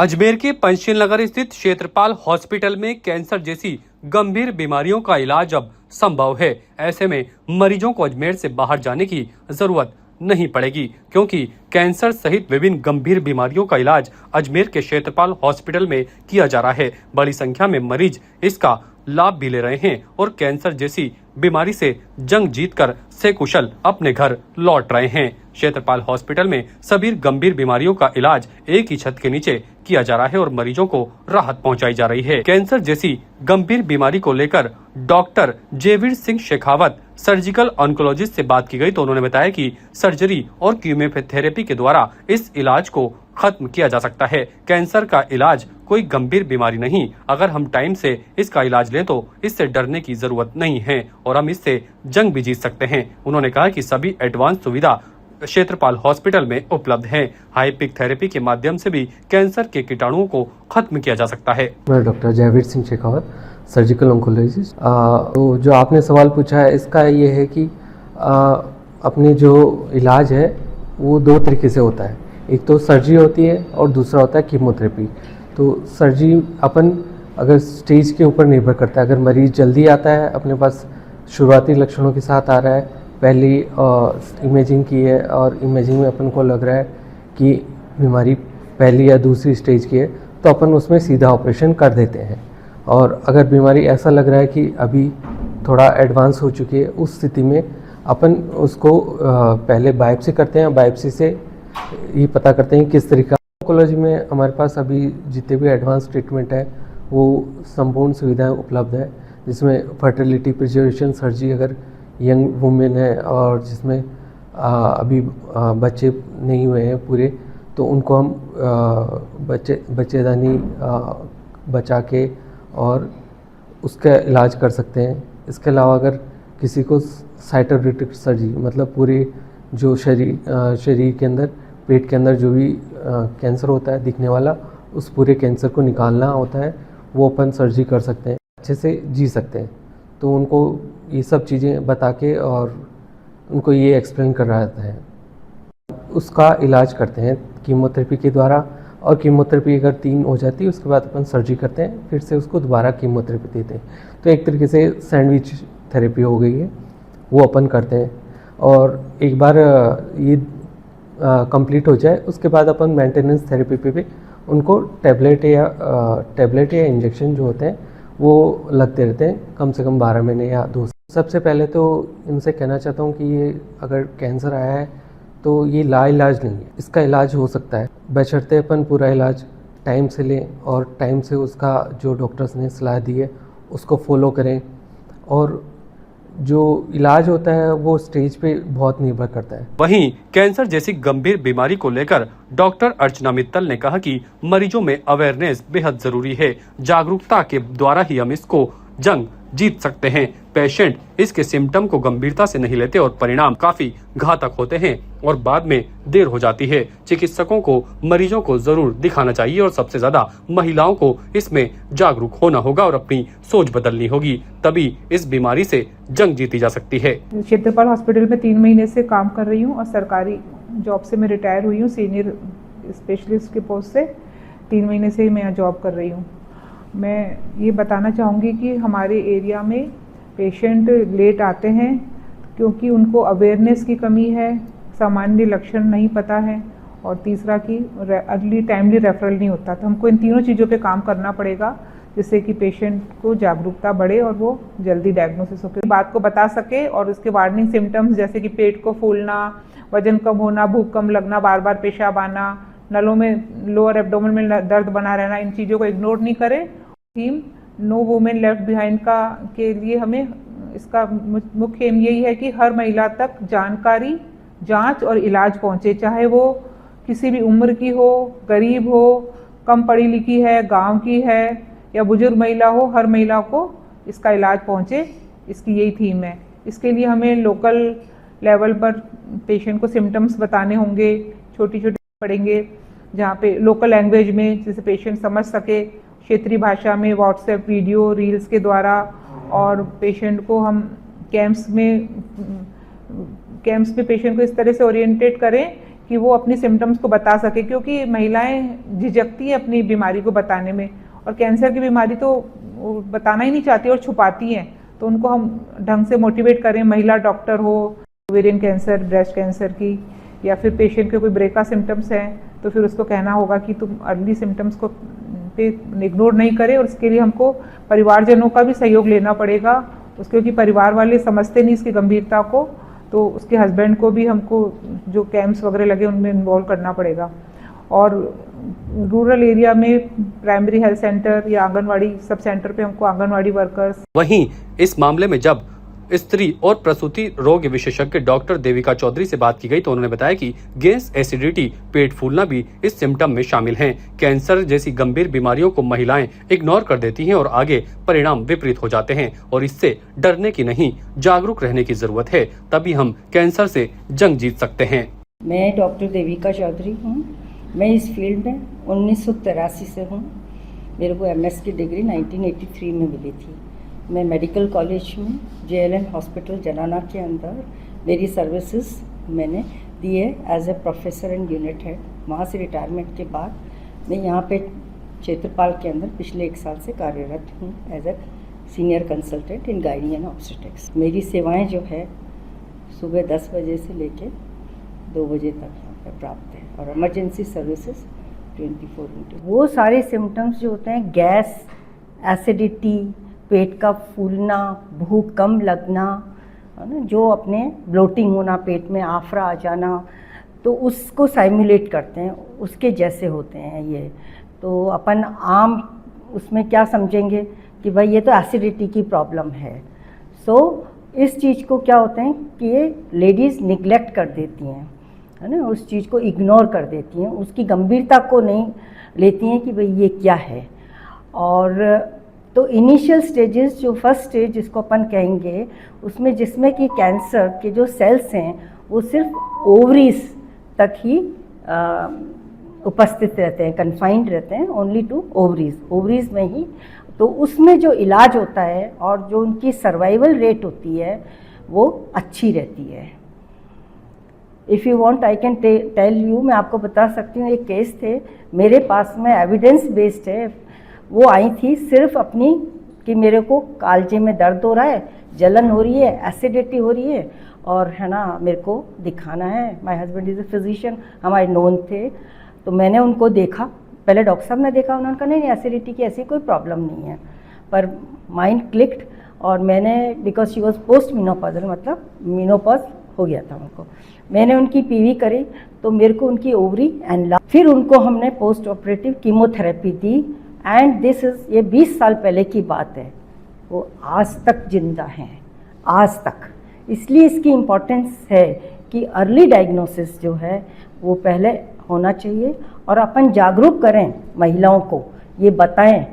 अजमेर के पंचशील नगर स्थित क्षेत्रपाल हॉस्पिटल में कैंसर जैसी गंभीर बीमारियों का इलाज अब संभव है। ऐसे में मरीजों को अजमेर से बाहर जाने की जरूरत नहीं पड़ेगी, क्योंकि कैंसर सहित विभिन्न गंभीर बीमारियों का इलाज अजमेर के क्षेत्रपाल हॉस्पिटल में किया जा रहा है। बड़ी संख्या में मरीज इसका लाभ भी ले रहे हैं और कैंसर जैसी बीमारी से जंग जीतकर सकुशल अपने घर लौट रहे हैं। क्षेत्रपाल हॉस्पिटल में सभी गंभीर बीमारियों का इलाज एक ही छत के नीचे किया जा रहा है और मरीजों को राहत पहुंचाई जा रही है। कैंसर जैसी गंभीर बीमारी को लेकर doctor Jevir Singh Shekhawat surgical oncologist से बात की गई तो उन्होंने बताया कि सर्जरी और कीमोथेरेपी के द्वारा इस इलाज को खत्म किया जा सकता है। कैंसर का इलाज कोई गंभीर बीमारी नहीं, अगर हम टाइम से इसका इलाज लें तो इससे डरने की जरूरत नहीं है और हम इससे जंग भी जीत सकते हैं। उन्होंने कहा कि सभी एडवांस सुविधा क्षेत्रपाल हॉस्पिटल में उपलब्ध है। हाइपिक थेरेपी के माध्यम से भी कैंसर के कीटाणुओं को खत्म किया जा सकता है। मैं doctor Jevir Singh Shekhawat, surgical oncologist. तो जो आपने सवाल पूछा है इसका ये है कि अपने जो इलाज है वो दो तरीके से होता है। एक तो सर्जरी होती है और दूसरा होता है कीमोथेरेपी। तो सर्जरी अपन अगर स्टेज के ऊपर निर्भर करता है, अगर मरीज जल्दी आता है, अपने पास शुरुआती लक्षणों के साथ आ रहा है, पहली इमेजिंग की है और इमेजिंग में अपन को लग रहा है कि बीमारी पहली या दूसरी स्टेज की है, तो अपन उसमें सीधा ऑपरेशन कर देते हैं। और अगर बीमारी ऐसा लग रहा है कि अभी थोड़ा एडवांस हो चुकी है, उस स्थिति में अपन उसको पहले बायोप्सी करते हैं। बायोप्सी से ये पता करते हैं किस तरीका। ऑन्कोलॉजी में हमारे पास अभी जितने भी एडवांस ट्रीटमेंट है वो संपूर्ण सुविधाएं उपलब्ध है, जिसमें फर्टिलिटी प्रिजर्वेशन सर्जरी अगर यंग वुमेन है और जिसमें अभी बच्चे नहीं हुए हैं पूरे, तो उनको हम बच्चेदानी बचा के और उसका इलाज कर सकते हैं। इसके अलावा अगर किसी को साइटोरेटिक सर्जरी, मतलब पूरे जो शरीर के अंदर, पेट के अंदर जो भी कैंसर होता है दिखने वाला, उस पूरे कैंसर को निकालना होता है, वो अपन सर्जरी कर सकते हैं, अच्छे से जी सकते हैं। तो उनको ये सब चीज़ें बता के और उनको ये एक्सप्लेन कर रहा है, उसका इलाज करते हैं कीमोथेरेपी के द्वारा। और कीमोथेरेपी अगर 3 हो जाती है उसके बाद अपन सर्जरी करते हैं, फिर से उसको दोबारा कीमोथेरेपी देते हैं। तो एक तरीके से सैंडविच थेरेपी हो गई है, वो अपन करते हैं। और एक बार ये कंप्लीट हो जाए उसके बाद अपन मेंटेनेंस थेरेपी पे भी उनको टैबलेट या इंजेक्शन जो होते हैं वो लगते रहते हैं, कम से कम 12 महीने या 2 साल। सबसे पहले तो इनसे कहना चाहता हूँ कि ये अगर कैंसर आया है तो ये लाइलाज नहीं है, इसका इलाज हो सकता है, बशर्ते अपन पूरा इलाज टाइम से लें और टाइम से उसका जो डॉक्टर्स ने सलाह दी है उसको फॉलो करें। और जो इलाज होता है वो स्टेज पे बहुत निर्भर करता है। वहीं कैंसर जैसी गंभीर बीमारी को लेकर डॉक्टर अर्चना मित्तल ने कहा कि मरीजों में अवेयरनेस बेहद जरूरी है। जागरूकता के द्वारा ही हम इसको जंग जीत सकते हैं। पेशेंट इसके सिम्टम को गंभीरता से नहीं लेते और परिणाम काफी घातक होते हैं और बाद में देर हो जाती है। चिकित्सकों को मरीजों को जरूर दिखाना चाहिए और सबसे ज्यादा महिलाओं को इसमें जागरूक होना होगा और अपनी सोच बदलनी होगी, तभी इस बीमारी से जंग जीती जा सकती है। क्षेत्रपाल हॉस्पिटल में 3 महीने से काम कर रही हूँ और सरकारी जॉब से मैं रिटायर हुई हूँ, सीनियर स्पेशलिस्ट के पोस्ट से 3 महीने से ही मैं यहाँ जॉब कर रही हूँ। मैं ये बताना चाहूँगी कि हमारे एरिया में पेशेंट लेट आते हैं क्योंकि उनको अवेयरनेस की कमी है, सामान्य लक्षण नहीं पता है, और तीसरा कि अर्ली टाइमली रेफरल नहीं होता। तो हमको इन तीनों चीज़ों पे काम करना पड़ेगा जिससे कि पेशेंट को जागरूकता बढ़े और वो जल्दी डायग्नोसिस होकर बात को बता सके और उसके वार्निंग सिम्टम्स जैसे कि पेट को फूलना, वजन कम होना, भूख कम लगना, बार बार पेशाब आना, नलों में लोअर एब्डोमेन में दर्द बना रहना, इन चीज़ों को इग्नोर नहीं करें। Theme no women left behind का के लिए हमें इसका मुख्य एम यही है कि हर महिला तक जानकारी, जांच और इलाज पहुंचे, चाहे वो किसी भी उम्र की हो, गरीब हो, कम पढ़ी लिखी है, गांव की है या बुजुर्ग महिला हो, हर महिला को इसका इलाज पहुंचे, इसकी यही थीम है। इसके लिए हमें लोकल लेवल पर पेशेंट को सिम्टम्स बताने होंगे, छोटी छोटी पढ़ेंगे जहाँ पे लोकल लैंग्वेज में जिसे पेशेंट समझ सके, क्षेत्रीय भाषा में व्हाट्सएप वीडियो रील्स के द्वारा। और पेशेंट को हम कैंप्स में पेशेंट को इस तरह से ओरिएंटेट करें कि वो अपनी सिम्टम्स को बता सके, क्योंकि महिलाएं झिझकती हैं अपनी बीमारी को बताने में, और कैंसर की बीमारी तो बताना ही नहीं चाहती और छुपाती हैं। तो उनको हम ढंग से मोटिवेट करें, महिला डॉक्टर हो, ओवेरियन कैंसर, ब्रेस्ट कैंसर की, या फिर पेशेंट के कोई ब्रेका सिम्टम्स हैं तो फिर उसको कहना होगा कि तुम अर्ली सिम्टम्स को पे इग्नोर नहीं करें, और इसके लिए हमको परिवारजनों का भी सहयोग लेना पड़ेगा, क्योंकि परिवार वाले समझते नहीं इसकी गंभीरता को, तो उसके हस्बैंड को भी हमको जो कैंप्स वगैरह लगे उनमें इन्वॉल्व करना पड़ेगा। और रूरल एरिया में प्राइमरी हेल्थ सेंटर या आंगनवाड़ी सब सेंटर पे हमको आंगनवाड़ी वर्कर्स। वहीं इस मामले में जब स्त्री और प्रसूति रोग विशेषज्ञ डॉक्टर देविका चौधरी से बात की गई तो उन्होंने बताया कि गैस, एसिडिटी, पेट फूलना भी इस सिम्टम में शामिल हैं। कैंसर जैसी गंभीर बीमारियों को महिलाएं इग्नोर कर देती हैं और आगे परिणाम विपरीत हो जाते हैं, और इससे डरने की नहीं, जागरूक रहने की जरूरत है, तभी हम कैंसर से जंग जीत सकते हैं। मैं डॉक्टर देविका चौधरी हूँ। मैं इस फील्ड में 1983 से हूँ। मेरे को MS की डिग्री 1983 में मिली थी। मैं मेडिकल कॉलेज में JLN हॉस्पिटल जनाना के अंदर मेरी सर्विसेज मैंने दी है as a professor and unit head. वहाँ से रिटायरमेंट के बाद मैं यहाँ पे क्षेत्रपाल के अंदर पिछले 1 साल से कार्यरत हूँ as a senior consultant in gynae and obstetrics. मेरी सेवाएं जो है सुबह 10 बजे से लेकर 2 बजे तक यहाँ पे प्राप्त है, और इमरजेंसी सर्विसेज 24/7। वो सारे सिम्टम्स जो होते हैं, गैस, एसिडिटी, पेट का फूलना, भूख कम लगना, है ना, जो अपने ब्लोटिंग होना, पेट में आफरा आ जाना, तो उसको साइमुलेट करते हैं, उसके जैसे होते हैं ये। तो अपन आम उसमें क्या समझेंगे कि भाई ये तो एसिडिटी की प्रॉब्लम है। सो इस चीज़ को क्या होता है कि ये लेडीज़ निगलेक्ट कर देती हैं, है ना, उस चीज़ को इग्नोर कर देती हैं, उसकी गंभीरता को नहीं लेती हैं कि भाई ये क्या है। और तो इनिशियल स्टेजेस, जो फर्स्ट स्टेज जिसको अपन कहेंगे, उसमें जिसमें कि कैंसर के जो सेल्स हैं वो सिर्फ ओवरीज तक ही उपस्थित रहते हैं, कन्फाइंड रहते हैं ओनली टू ओवरीज में ही। तो उसमें जो इलाज होता है और जो उनकी सर्वाइवल रेट होती है वो अच्छी रहती है। If you want I can tell you, मैं आपको बता सकती हूँ, एक केस थे मेरे पास में, एविडेंस बेस्ड है। वो आई थी सिर्फ अपनी कि मेरे को कालजे में दर्द हो रहा है, जलन हो रही है, एसिडिटी हो रही है, और है ना मेरे को दिखाना है। My husband is a physician, हमारे नोन थे। तो मैंने उनको देखा, पहले डॉक्टर साहब ने देखा, उन्होंने कहा नहीं एसिडिटी की ऐसी कोई प्रॉब्लम नहीं है, पर माइंड क्लिक्ड। और मैंने, because she was post menopausal, मतलब मीनोपॉज हो गया था उनको, मैंने उनकी PV करी तो मेरे को उनकी ओवरी एनलार्ज, फिर उनको हमने post operative chemotherapy the, and this is, ये 20 साल पहले की बात है, वो आज तक जिंदा हैं, आज तक। इसलिए इसकी इम्पोर्टेंस है कि अर्ली डायग्नोसिस जो है वो पहले होना चाहिए, और अपन जागरूक करें महिलाओं को, ये बताएं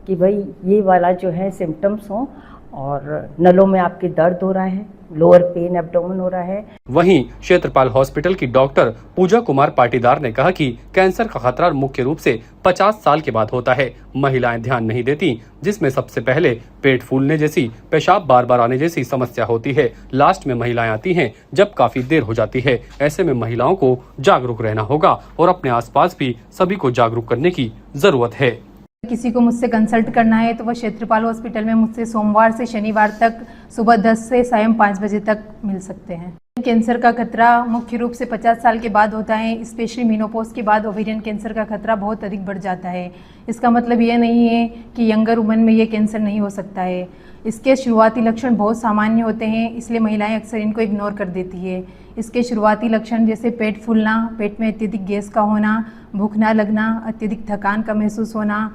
कि भाई ये वाला जो है सिम्टम्स हों, और नलों में आपके दर्द हो रहा है, लोअर पेन, एब्डोमेन हो रहा है। वहीं क्षेत्रपाल हॉस्पिटल की डॉक्टर पूजा कुमार पाटीदार ने कहा कि कैंसर का खतरा मुख्य रूप से 50 साल के बाद होता है। महिलाएं ध्यान नहीं देती, जिसमें सबसे पहले पेट फूलने जैसी, पेशाब बार बार आने जैसी समस्या होती है। लास्ट में महिलाएं आती हैं जब काफी देर हो जाती है। ऐसे में महिलाओं को जागरूक रहना होगा और अपने आसपास भी सभी को जागरूक करने की जरूरत है। किसी को मुझसे कंसल्ट करना है तो वह क्षेत्रपाल हॉस्पिटल में मुझसे सोमवार से शनिवार तक सुबह 10 से शाम 5 बजे तक मिल सकते हैं। कैंसर का खतरा मुख्य रूप से 50 साल के बाद होता है। स्पेशली मीनोपॉज के बाद ओवेरियन कैंसर का खतरा बहुत अधिक बढ़ जाता है। इसका मतलब ये नहीं है कि यंगर वुमन में ये कैंसर नहीं हो सकता है। इसके शुरुआती लक्षण बहुत सामान्य होते हैं, इसलिए महिलाएं अक्सर इनको इग्नोर कर देती है। इसके शुरुआती लक्षण जैसे पेट फूलना, पेट में अत्यधिक गैस का होना, भूख ना लगना, अत्यधिक थकान का महसूस होना,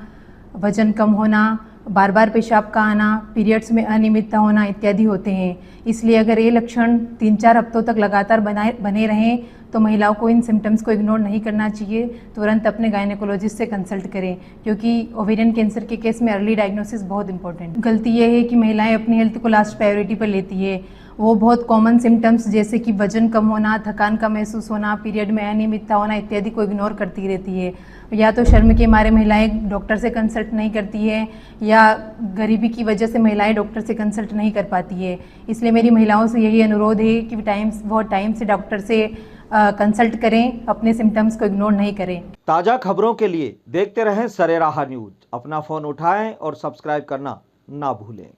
वजन कम होना, बार बार पेशाब का आना, पीरियड्स में अनियमितता होना इत्यादि होते हैं। इसलिए अगर ये लक्षण 3-4 हफ्तों तक लगातार बने रहें तो महिलाओं को इन सिम्टम्स को इग्नोर नहीं करना चाहिए, तुरंत अपने गायनेकोलॉजिस्ट से कंसल्ट करें, क्योंकि ओवेरियन कैंसर के केस में अर्ली डायग्नोसिस बहुत इंपॉर्टेंट। गलती ये है कि महिलाएं अपनी हेल्थ को लास्ट प्रायोरिटी पर लेती है। वो बहुत कॉमन सिम्टम्स जैसे कि वजन कम होना, थकान का महसूस होना, पीरियड में अनियमितता होना इत्यादि को इग्नोर करती रहती है। या तो शर्म के मारे महिलाएं डॉक्टर से कंसल्ट नहीं करती है, या गरीबी की वजह से महिलाएं डॉक्टर से कंसल्ट नहीं कर पाती है। इसलिए मेरी महिलाओं से यही अनुरोध है कि बहुत टाइम से डॉक्टर से कंसल्ट करें, अपने सिम्टम्स को इग्नोर नहीं करें। ताज़ा खबरों के लिए देखते रहें सरेराह न्यूज़। अपना फ़ोन उठाएं और सब्सक्राइब करना ना भूलें।